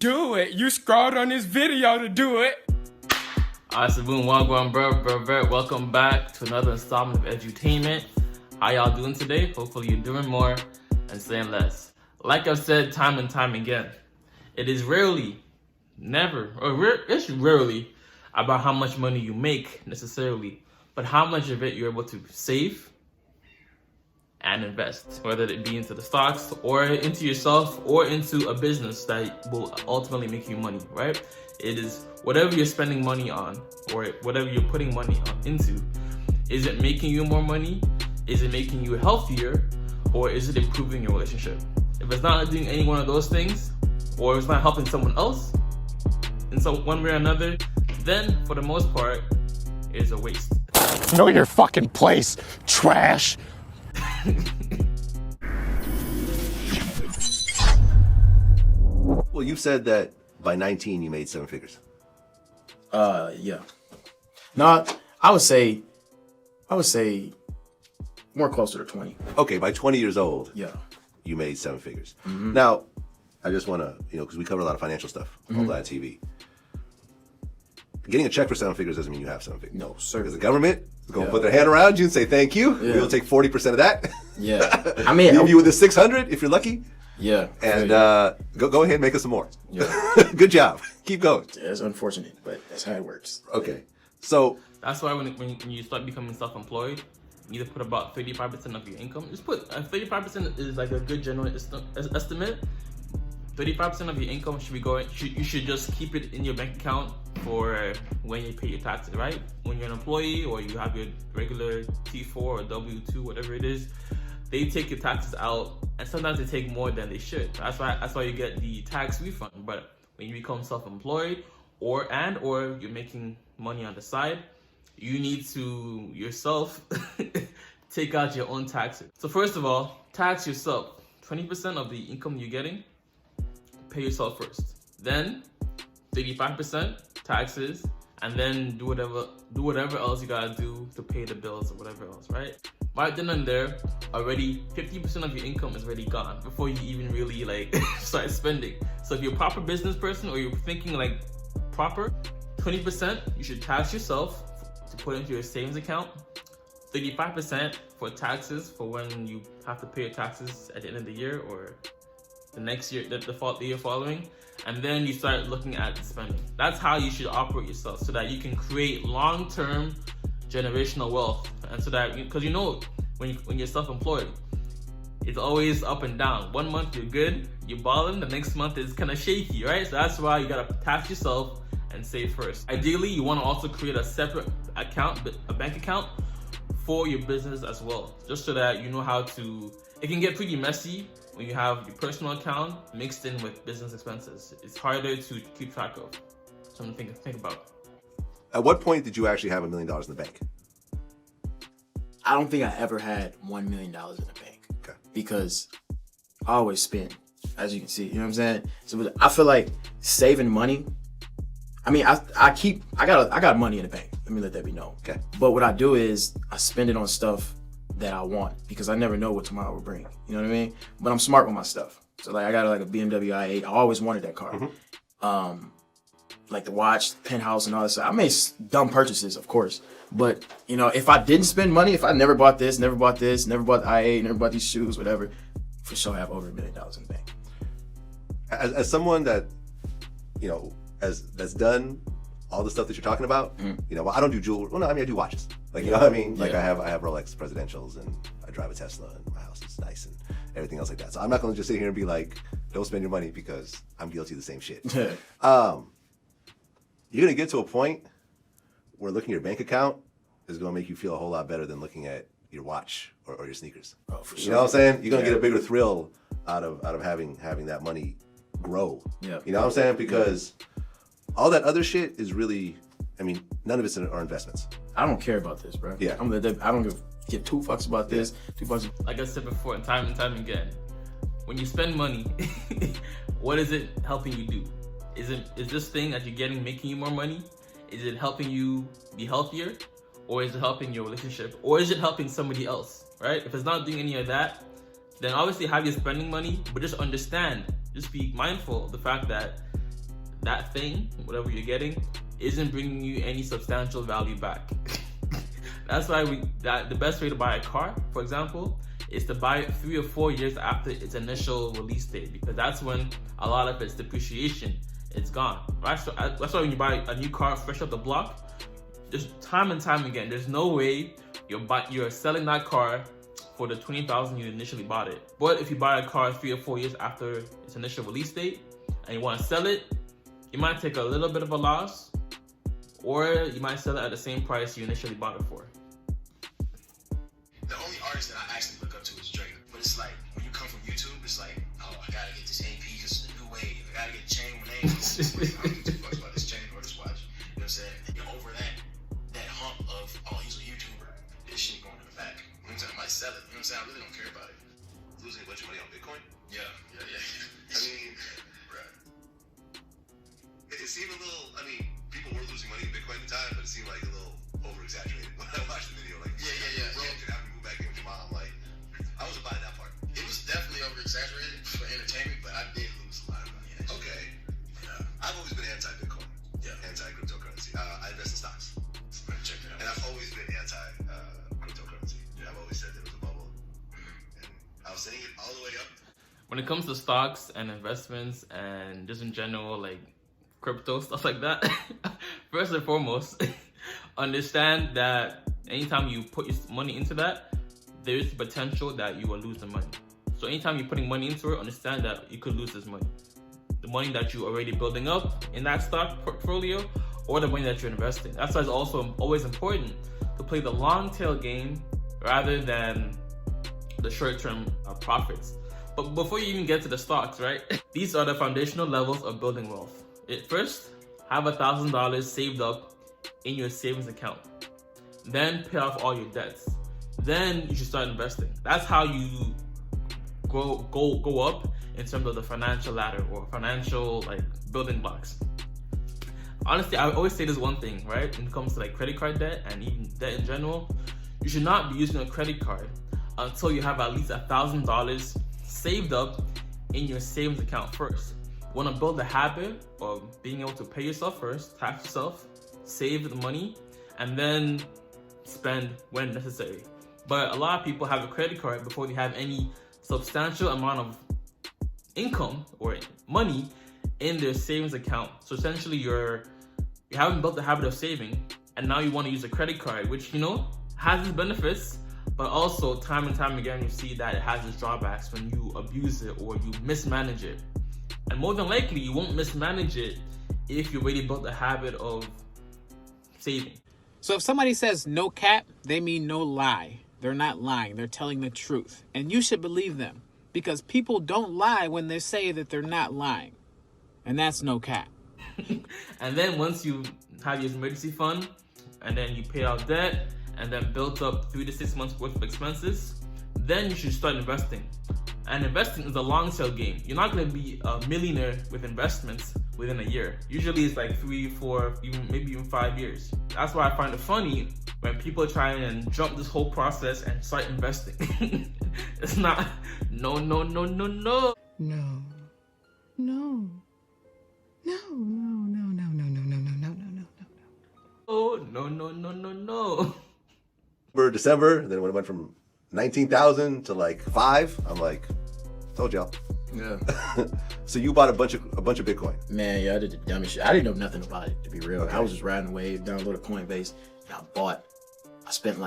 Do it. You scrolled on this video to do it. Alright, so boom, wagwan, bro. Welcome back to another installment of Edutainment. How y'all doing today? Hopefully you're doing more and saying less. Like I've said time and time again, it is rarely, never, it's rarely about how much money you make necessarily, but how much of it you're able to save and invest, whether it be into the stocks or into yourself or into a business that will ultimately make you money, right? It is whatever you're spending money on or whatever you're putting money into. Is it making you more money? Is it making you healthier? Or is it improving your relationship? If it's not doing any one of those things, or it's not helping someone else in some one way or another, then for the most part, it's a waste. Know your fucking place, trash. Well, you said that by 19 you made 7 figures. Yeah. No, I would say more closer to 20. Okay, by 20 years old, Yeah. you made 7 figures. Now, I just want to, because we cover a lot of financial stuff on VladTV. Getting a check for 7 figures doesn't mean you have 7 figures. No, sir. Because the government is going to put their hand around you and say thank you. Yeah. We'll take 40% of that. Yeah. I mean, Leave you with the 600 if you're lucky. yeah. And go ahead and make us some more. Yeah. Good job. Keep going. It's unfortunate, but that's how it works. Okay. So, That's why when you start becoming self-employed, you need to put about 35% of your income. Just put 35% is like a good general estimate. 35% of your income should be going. You should just keep it in your bank account for when you pay your taxes, right? When you're an employee or you have your regular T4 or W2, whatever it is, they take your taxes out, and sometimes they take more than they should. That's why you get the tax refund. But when you become self-employed or you're making money on the side, you need to yourself take out your own taxes. So first of all, tax yourself. 20% of the income you're getting, pay yourself first. Then 35% taxes, and then do whatever else you gotta do to pay the bills or whatever else, right? Right then and there, already 50% of your income is already gone before you even really like start spending. So if you're a proper business person or you're thinking like proper, 20% you should tax yourself to put into your savings account. 35% for taxes for when you have to pay your taxes at the end of the year or the next year, the year following, and then you start looking at spending. That's how you should operate yourself, so that you can create long-term generational wealth, and so that because when you're self-employed, it's always up and down. One month you're good, you're balling. The next month is kind of shaky, right? So that's why you gotta tax yourself and save first. Ideally, you want to also create a separate account, a bank account for your business as well, just so that you know how to. It can get pretty messy when you have your personal account mixed in with business expenses. It's harder to keep track of. Something to think about. at what point did you actually have $1 million in the bank? I don't think I ever had $1 million in the bank. Okay. Because I always spend, as you can see. You know what I'm saying? So I feel like saving money. I mean, I got money in the bank. Let me let that be known. Okay. But what I do is I spend it on stuff that I want, because I never know what tomorrow will bring. You know what I mean? But I'm smart with my stuff. So like I got like a BMW i8. I always wanted that car. Mm-hmm. Like the watch, the penthouse, and all that stuff. I made dumb purchases, of course. But you know, if I didn't spend money, if I never bought this, never bought the i8, never bought these shoes, whatever, for sure I have over $1 million in the bank. As someone that, you know, that's done all the stuff that you're talking about, you know, well, I don't do jewelry. Well, no, I mean, I do watches. Like, you know what I mean? Like, I have Rolex Presidentials, and I drive a Tesla, and my house is nice, and everything else like that. So I'm not going to just sit here and be like, don't spend your money, because I'm guilty of the same shit. You're going to get to a point where looking at your bank account is going to make you feel a whole lot better than looking at your watch or your sneakers. Oh, for sure. You know what I'm saying? You're going to get a bigger thrill out of having that money grow. Yeah. You know what I'm saying? Because all that other shit is really, I mean, none of it's are investments. I don't care about this, bro. Yeah. I don't give 2 fucks about this. 2 fucks. Like I said before, time and time again, when you spend money, what is it helping you do? Is this thing that you're getting making you more money? Is it helping you be healthier? Or is it helping your relationship? Or is it helping somebody else, right? If it's not doing any of that, then obviously have your spending money, but just understand, just be mindful of the fact that that thing, whatever you're getting, isn't bringing you any substantial value back. That's why the best way to buy a car, for example, is to buy it 3 or 4 years after its initial release date, because that's when a lot of its depreciation is gone. Right? So that's why when you buy a new car fresh off the block, just time and time again, there's no way you're selling that car for the $20,000 you initially bought it. But if you buy a car 3 or 4 years after its initial release date and you want to sell it, you might take a little bit of a loss, or you might sell it at the same price you initially bought it for. The only artist that I actually look up to is Drake. But it's like, when you come from YouTube, it's like, oh, I gotta get this AP because it's the new wave. I gotta get a chain with names. I don't give two fucks about this chain or this watch. You know what I'm saying? You're over that hump of, oh, he's a YouTuber. This shit going to the back. You know what I'm saying? I might sell it. You know what I'm saying? I really don't care about it. Losing a bunch of money on Bitcoin? Yeah. I mean, Right. it seemed a little, I mean, people were losing money in Bitcoin at the time, but it seemed like a little over-exaggerated when I watched the video. Like, Yeah. bro, you have to move back in with your mom. Like, I wasn't buying that part. It was definitely over-exaggerated for entertainment, but I did lose a lot of money, actually. Okay. Yeah. I've always been anti-Bitcoin. Yeah. Anti-cryptocurrency. I invest in stocks. Check it And out. I've always been anti-cryptocurrency. I've always said there was a bubble. And I was saying it all the way up. When it comes to stocks and investments and just in general, like crypto, stuff like that, first and foremost, understand that anytime you put your money into that, there's the potential that you will lose the money. So anytime you're putting money into it, understand that you could lose this money. The money that you're already building up in that stock portfolio, or the money that you're investing. That's why it's also always important to play the long tail game rather than the short-term profits. But before you even get to the stocks, right? These are the foundational levels of building wealth. First, have $1,000 saved up in your savings account. Then pay off all your debts. Then you should start investing. That's how you go up in terms of the financial ladder or financial like building blocks. Honestly, I always say this one thing, right? When it comes to like credit card debt and even debt in general, you should not be using a credit card until you have at least $1,000 saved up in your savings account first. You want to build a habit of being able to pay yourself first, tax yourself, save the money, and then spend when necessary. But a lot of people have a credit card before they have any substantial amount of income or money in their savings account. So essentially you haven't built the habit of saving, and now you want to use a credit card, which has its benefits, but also time and time again you see that it has its drawbacks when you abuse it or you mismanage it. And more than likely you won't mismanage it if you already built the habit of saving. So if somebody says no cap, they mean no lie. They're not lying. They're telling the truth. And you should believe them, because people don't lie when they say that they're not lying. And that's no cap. And then once you have your emergency fund, and then you pay out debt, and then built up 3 to 6 months worth of expenses, then you should start investing. And investing is a long tail game. You're not going to be a millionaire with investments within a year. Usually it's like 3, 4, maybe even 5 years. That's why I find it funny when people try and jump this whole process and start investing. It's not, no. No. No. No. No. No. No. Oh, no. December, then when it went from 19,000 to like 5, I'm like, told y'all. Yeah. So you bought a bunch of Bitcoin. Man, yeah, I did the dumbest shit. I didn't know nothing about it, to be real. Okay. I was just riding the wave, downloaded Coinbase, and I spent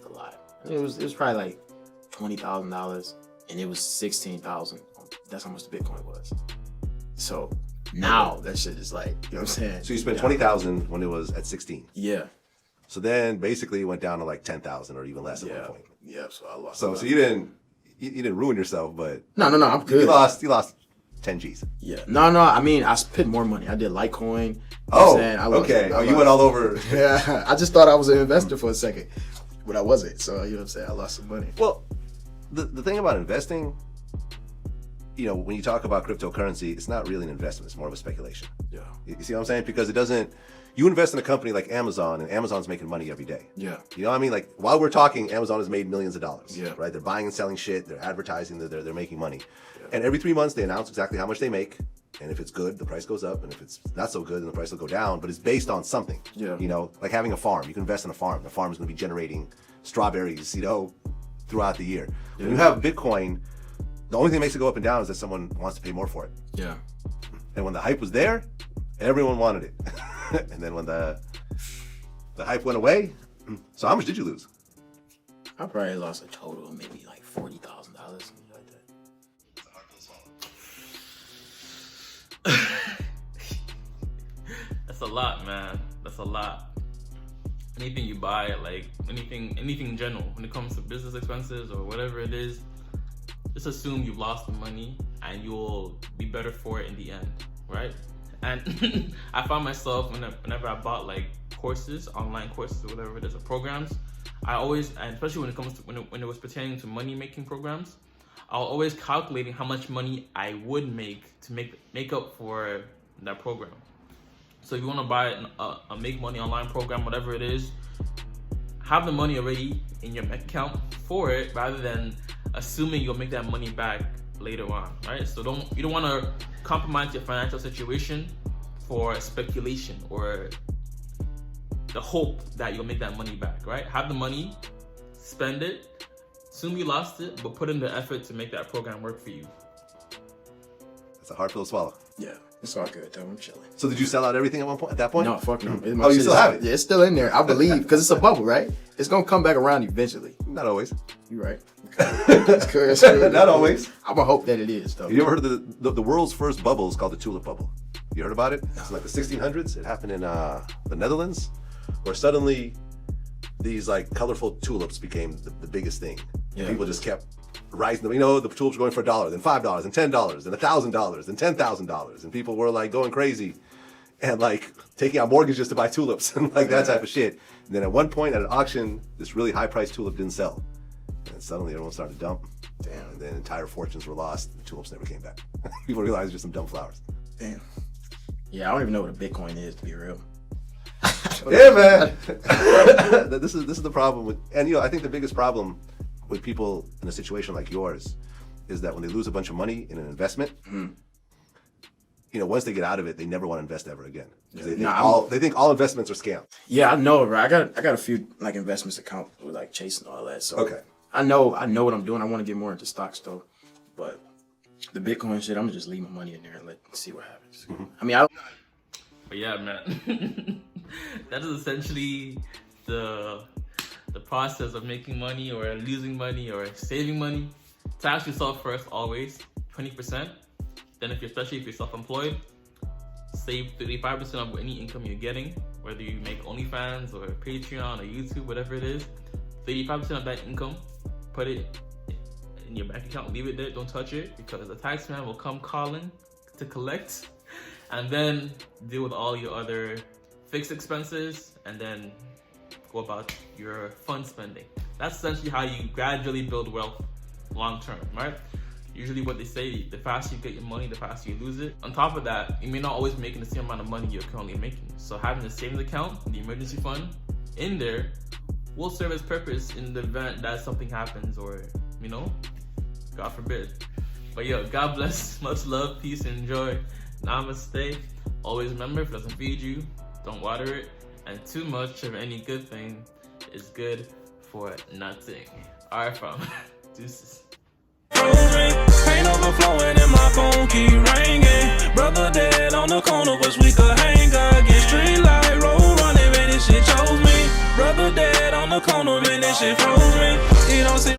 a lot. It was probably like $20,000, and it was 16,000. That's how much the Bitcoin was. So now that shit is like, you know what I'm saying? So you spent 20,000 when it was at 16. Yeah. So then basically it went down to like 10,000 or even less at Yeah. one point. Yeah. So I lost. So you didn't ruin yourself, but No, I'm good. you lost 10 G's. Yeah. No. I mean, I spent more money. I did Litecoin. You know Oh, what I'm saying? okay. I You went all over. Yeah. I just thought I was an investor for a second, but I wasn't. So you know what I'm saying? I lost some money. Well, the thing about investing, when you talk about cryptocurrency, it's not really an investment. It's more of a speculation. Yeah. You see what I'm saying? Because you invest in a company like Amazon, and Amazon's making money every day. Yeah. You know what I mean? Like, while we're talking, Amazon has made millions of dollars. Yeah. Right? They're buying and selling shit. They're advertising. They're making money. Yeah. And every 3 months, they announce exactly how much they make. And if it's good, the price goes up. And if it's not so good, then the price will go down. But it's based on something. Yeah. You know, like having a farm. You can invest in a farm. The farm is going to be generating strawberries, you know, throughout the year. When you have Bitcoin, the only thing that makes it go up and down is that someone wants to pay more for it. Yeah. And when the hype was there, everyone wanted it. And then when the hype went away, so how much did you lose? I probably lost a total of maybe like $40,000, something like that. It's a hard pill to swallow. That's a lot, man. That's a lot. Anything you buy, like anything in general, when it comes to business expenses or whatever it is, just assume you've lost the money and you'll be better for it in the end, right? And I found myself whenever I bought like courses, online courses or whatever it is, or programs, I always, and especially when it comes to when it was pertaining to money making programs, I was always calculating how much money I would make to make up for that program. So if you want to buy a make money online program, whatever it is, have the money already in your bank account for it, rather than assuming you'll make that money back later on, right? So you don't want to compromise your financial situation for speculation or the hope that you'll make that money back, right? Have the money, spend it, assume you lost it, but put in the effort to make that program work for you. It's a hard pill to swallow. Yeah, it's all good though. I'm chilling. So did you sell out everything at that point? No, fuck no. Oh, you still have it? Yeah, it's still in there. I believe, because it's a bubble, right? It's gonna come back around eventually. Not always. You're right. It's cool, it's cool. Not always. I'm gonna hope that it is though. You ever heard of the world's first bubble is called the tulip bubble? You heard about it? It's like the 1600s. It happened in the Netherlands, where suddenly these like colorful tulips became the biggest thing. Yeah. People just kept rising. You know, the tulips were going for $1, then $5, then $10, then $1,000, then $10,000, and people were like going crazy and like taking out mortgages to buy tulips and like that type of shit. And then at one point at an auction, this really high-priced tulip didn't sell, and suddenly everyone started to dump. Damn. And then entire fortunes were lost. The tulips never came back. People realized just some dumb flowers. Damn. Yeah, I don't even know what a Bitcoin is, to be real. Yeah, man. This is the problem with, and you know, I think the biggest problem with people in a situation like yours is that when they lose a bunch of money in an investment, you know, once they get out of it, they never want to invest ever again. They think all investments are scams. Yeah, I know, right? I got a few like investments account with like Chase and all that. So Okay. I know what I'm doing. I want to get more into stocks though, but the Bitcoin shit, I'm gonna just leave my money in there and see what happens. I mean, But yeah, man, that is essentially the process of making money or losing money or saving money. Tax yourself first, always 20%. Then especially if you're self-employed, save 35% of any income you're getting, whether you make OnlyFans or Patreon or YouTube, whatever it is. 35% of that income, put it in your bank account, leave it there, don't touch it, because the tax man will come calling to collect, and then deal with all your other fixed expenses, and then go about your fun spending. That's essentially how you gradually build wealth long term, right? Usually what they say, the faster you get your money, the faster you lose it. On top of that, you may not always be making the same amount of money you're currently making. So having the savings account, the emergency fund in there will serve its purpose in the event that something happens, or, you know, God forbid. But yo, God bless, much love, peace, and joy. Namaste. Always remember, if it doesn't feed you, don't water it. And too much of any good thing is good for nothing. Alright, fam. Deuces. Pain overflowing and my phone keep ringing. Brother dead on the corner, wish we could hang again. Street light, road running, man, this shit chose me. Brother dead on the corner, man, this shit froze me. You don't see